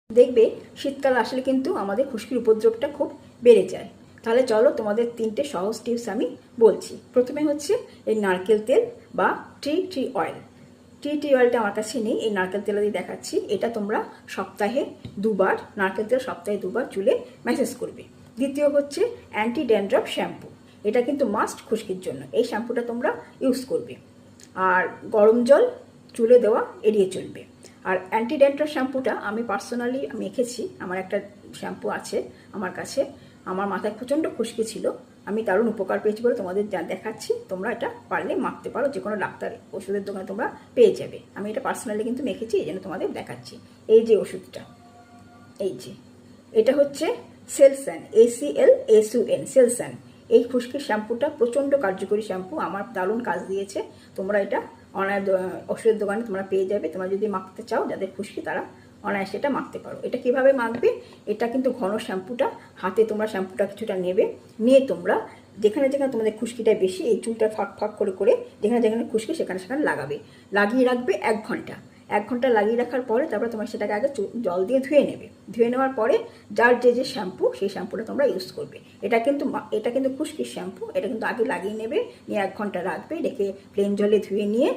দেখবে শীতকাল আসলে কিন্তু আমাদের খুশকির উপদ্রবটা খুব বেড়ে যায়। তাহলে চলো তোমাদের 3টে সহজ টিপস আমি বলছি। প্রথমে হচ্ছে এই নারকেল তেল বা ট্রি অয়েল। ট্রি অয়েলটা আমার কাছে নেই, এই নারকেল তেল দিয়ে দেখাচ্ছি। এটা তোমরা সপ্তাহে 2বার, নারকেল তেল সপ্তাহে 2বার চুলে ম্যাসেজ করবে। দ্বিতীয় হচ্ছে অ্যান্টি ড্যান্ড্রাফ শ্যাম্পু। এটা কিন্তু মাস্ট খুশকির জন্য, এই শ্যাম্পুটা তোমরা ইউজ করবে। আর গরম জল চুলে দেওয়া এড়িয়ে চলবে। আর অ্যান্টি ড্যান্ড্রাফ শ্যাম্পুটা আমি পার্সোনালি মেখেছি। আমার একটা শ্যাম্পু আছে আমার কাছে, আমার মাথায় প্রচণ্ড খুশকি ছিল, আমি দারুণ উপকার পেয়েছি বলে তোমাদের দেখাচ্ছি। তোমরা এটা পারলে মাখতে পারো, যে কোনো ডাক্তার ওষুধের দোকানে তোমরা পেয়ে যাবে। আমি এটা পার্সোনালি কিন্তু মেখেছি, এই জন্য তোমাদের দেখাচ্ছি। এই যে ওষুধটা, এই যে এটা হচ্ছে সেলসান, ACLSUN, সেলসান। এই খুশকির শ্যাম্পুটা প্রচণ্ড কার্যকরী শ্যাম্পু, আমার দারুণ কাজ দিয়েছে। তোমরা এটা অনলাইন ওষুধের দোকানে তোমরা পেয়ে যাবে। তোমরা যদি মাখতে চাও, যাদের খুশকি, তারা অনায়াসে এটা মাখতে পারো। এটা কিভাবে মাখবে, এটা কিন্তু ঘন শ্যাম্পুটা, হাতে তোমরা শ্যাম্পুটা কিছুটা নেবে, নিয়ে তোমরা যেখানে যেখানে তোমাদের খুশকিটা বেশি, এই চুলটা ফাঁক ফাঁক করে করে যেখানে যেখানে খুশকি সেখানে সেখানে লাগাবে। লাগিয়ে রাখবে 1 ঘন্টা। 1 ঘন্টা লাগিয়ে রাখার পরে তারপরে তোমরা সেটাকে আগে জল দিয়ে ধুয়ে নেবে। ধুয়ে নেওয়ার পরে যার যে শ্যাম্পু, সেই শ্যাম্পুটা তোমরা ইউজ করবে। এটা কিন্তু খুশকির শ্যাম্পু। এটা কিন্তু আগে লাগিয়ে নেবে, নিয়ে 1 ঘন্টা রাখবে, রেখে প্লেন জলে ধুয়ে নিয়ে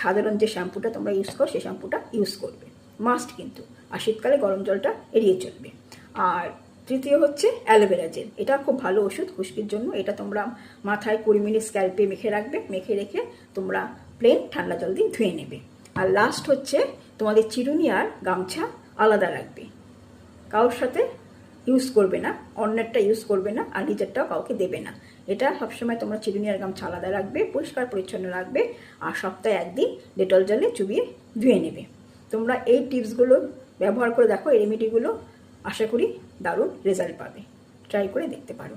সাধারণ যে শ্যাম্পুটা তোমরা ইউজ করো সেই শ্যাম্পুটা ইউজ করবে, মাস্ট কিন্তু। আর শীতকালে গরম জলটা এড়িয়ে চলবে। আর তৃতীয় হচ্ছে অ্যালোভেরা জেল। এটা খুব ভালো ওষুধ খুশকির জন্য। এটা তোমরা মাথায় 20 মিনিট স্ক্যাল্পে মেখে রাখবে, মেখে রেখে তোমরা প্লেন ঠান্ডা জল দিয়ে ধুয়ে নেবে। আর লাস্ট হচ্ছে তোমাদের চিরুনি আর গামছা আলাদা রাখবে, কারোর সাথে ইউজ করবে না, অন্যেরটা ইউজ করবে না, আর নিজেরটাও কাউকে দেবে না। এটা সবসময় তোমরা চিরুনি আর গামছা আলাদা রাখবে, পরিষ্কার পরিচ্ছন্ন রাখবে। আর সপ্তাহে 1 দিন ডেটল জলে চুবিয়ে ধুয়ে নেবে। তোমরা এই টিপসগুলো ব্যবহার করে দেখো, এই রেমেডিগুলো, আশা করি দারুণ রেজাল্ট পাবে। ট্রাই করে দেখতে পারো।